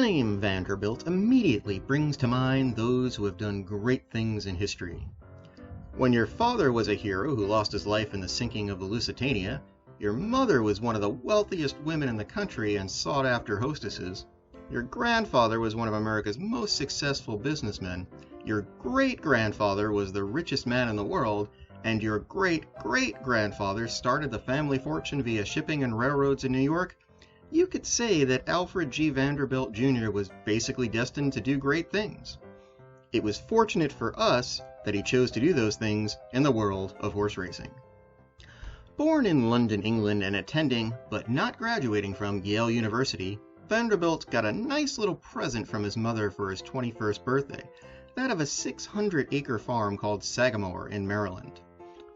name Vanderbilt immediately brings to mind those who have done great things in history. When your father was a hero who lost his life in the sinking of the Lusitania, your mother was one of the wealthiest women in the country and sought-after hostesses, your grandfather was one of America's most successful businessmen, your great-grandfather was the richest man in the world, and your great-great-grandfather started the family fortune via shipping and railroads in New York, you could say that Alfred G. Vanderbilt Jr. was basically destined to do great things. It was fortunate for us that he chose to do those things in the world of horse racing. Born in London, England, and attending, but not graduating from, Yale University, Vanderbilt got a nice little present from his mother for his 21st birthday, that of a 600-acre farm called Sagamore in Maryland.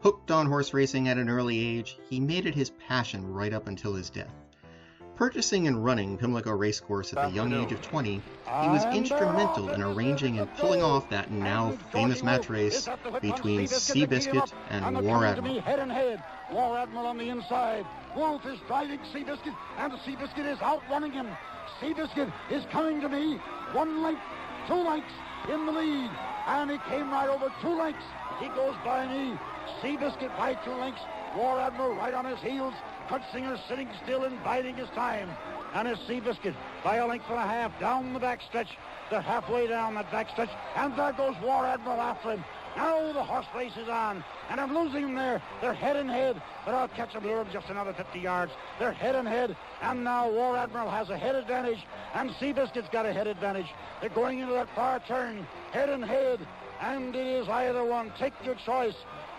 Hooked on horse racing at an early age, he made it his passion right up until his death. Purchasing and running Pimlico Racecourse at the young age of 20, he was instrumental in arranging and pulling off that now famous match race between Seabiscuit and War Admiral. Head and head, War Admiral on the inside. Wolf is driving Seabiscuit, and Seabiscuit is outrunning him. Seabiscuit is coming to me. 1 length, 2 lengths in the lead, and he came right over 2 lengths. He goes by me. Seabiscuit by 2 lengths. War Admiral right on his heels. Cutsinger sitting still and biding his time. And it's Seabiscuit by 1.5 lengths down the backstretch. They're halfway down that backstretch. And there goes War Admiral after him. Now the horse race is on. And I'm losing them there. They're head and head. But I'll catch them here in just another 50 yards. They're head and head. And now War Admiral has a head advantage. And Seabiscuit's got a head advantage. They're going into that far turn. Head and head. And it is either one. Take your choice.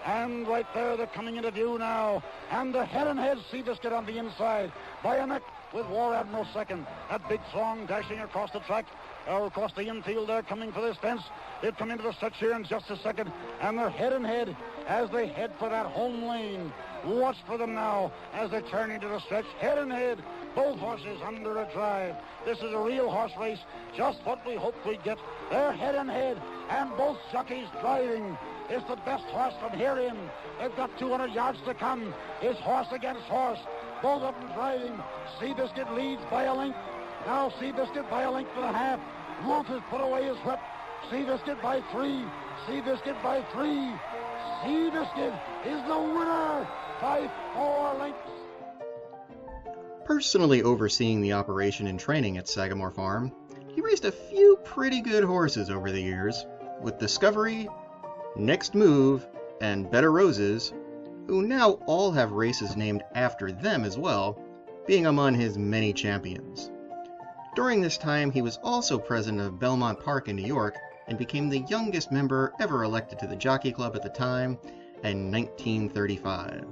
And right there, they're coming into view now. And the head and head Seabiscuit on the inside by a neck with War Admiral second. That big throng dashing across the track, or across the infield there, coming for this fence. They'll come into the stretch here in just a second. And they're head and head as they head for that home lane. Watch for them now as they turn into the stretch. Head and head, both horses under a drive. This is a real horse race, just what we hoped we'd get. They're head and head, and both jockeys driving. It's the best horse from here in. They've got 200 yards to come. It's horse against horse. Both of them driving. Seabiscuit leads by 1 length. Now Seabiscuit by 1.5 lengths. Wolf has put away his whip. Seabiscuit by 3. Seabiscuit by 3. Seabiscuit is the winner by 4 lengths. Personally overseeing the operation and training at Sagamore Farm, he raced a few pretty good horses over the years, with Discovery, Next Move, and Better Roses, who now all have races named after them as well, being among his many champions. During this time, he was also president of Belmont Park in New York and became the youngest member ever elected to the Jockey Club at the time in 1935.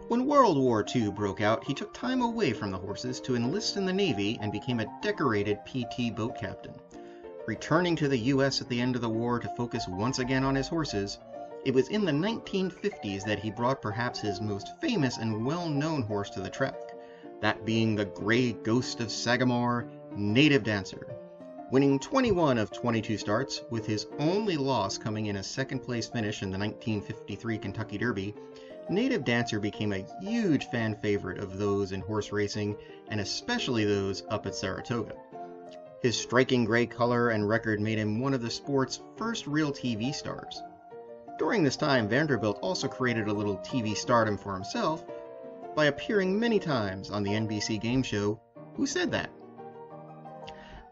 When World War II broke out, he took time away from the horses to enlist in the Navy and became a decorated PT boat captain. Returning to the U.S. at the end of the war to focus once again on his horses, it was in the 1950s that he brought perhaps his most famous and well-known horse to the track, that being the Gray Ghost of Sagamore, Native Dancer. Winning 21 of 22 starts, with his only loss coming in a second-place finish in the 1953 Kentucky Derby, Native Dancer became a huge fan favorite of those in horse racing, and especially those up at Saratoga. His striking gray color and record made him one of the sport's first real TV stars. During this time, Vanderbilt also created a little TV stardom for himself by appearing many times on the NBC game show Who Said That?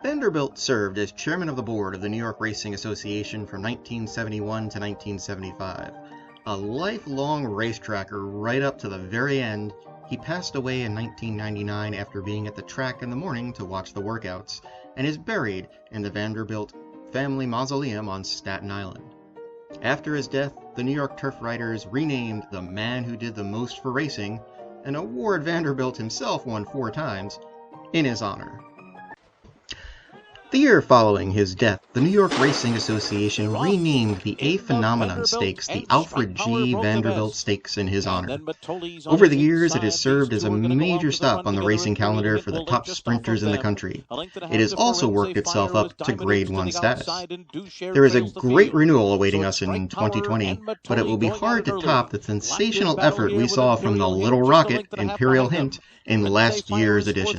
Vanderbilt served as chairman of the board of the New York Racing Association from 1971 to 1975. A lifelong racetracker right up to the very end, he passed away in 1999 after being at the track in the morning to watch the workouts, and is buried in the Vanderbilt family mausoleum on Staten Island. After his death, the New York Turf Writers renamed the man who did the most for racing, an award Vanderbilt himself won 4 times, in his honor. The year following his death, the New York Racing Association renamed the A Phenomenon Stakes the Alfred G. Vanderbilt Stakes in his honor. Over the years, it has served as a major stop on the racing calendar for the top sprinters in the country. It has also worked itself up to Grade 1 status. There is a great renewal awaiting us in 2020, but it will be hard to top the sensational effort we saw from the Little Rocket, Imperial Hint, in last year's edition.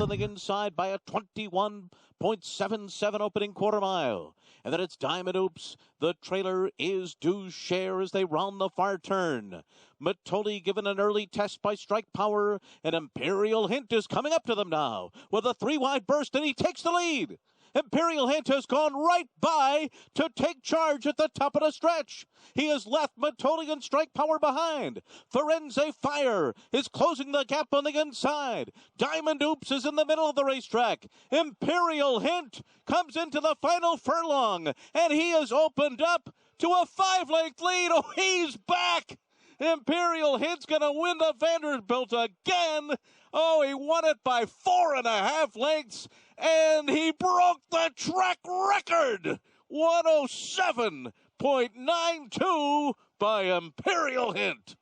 0.77 opening quarter mile. And then it's Diamond Oops. The trailer is due share as they round the far turn. Matoli given an early test by Strike Power, and Imperial Hint is coming up to them now with a 3-wide burst, and he takes the lead. Imperial Hint has gone right by to take charge at the top of the stretch. He has left Matoli and Strike Power behind. Firenze Fire is closing the gap on the inside. Diamond Oops is in the middle of the racetrack. Imperial Hint comes into the final furlong, and he has opened up to a 5-length lead. Oh, he's back! Imperial Hint's going to win the Vanderbilt again. Oh, he won it by 4.5 lengths, and he broke the track record. 107.92 by Imperial Hint.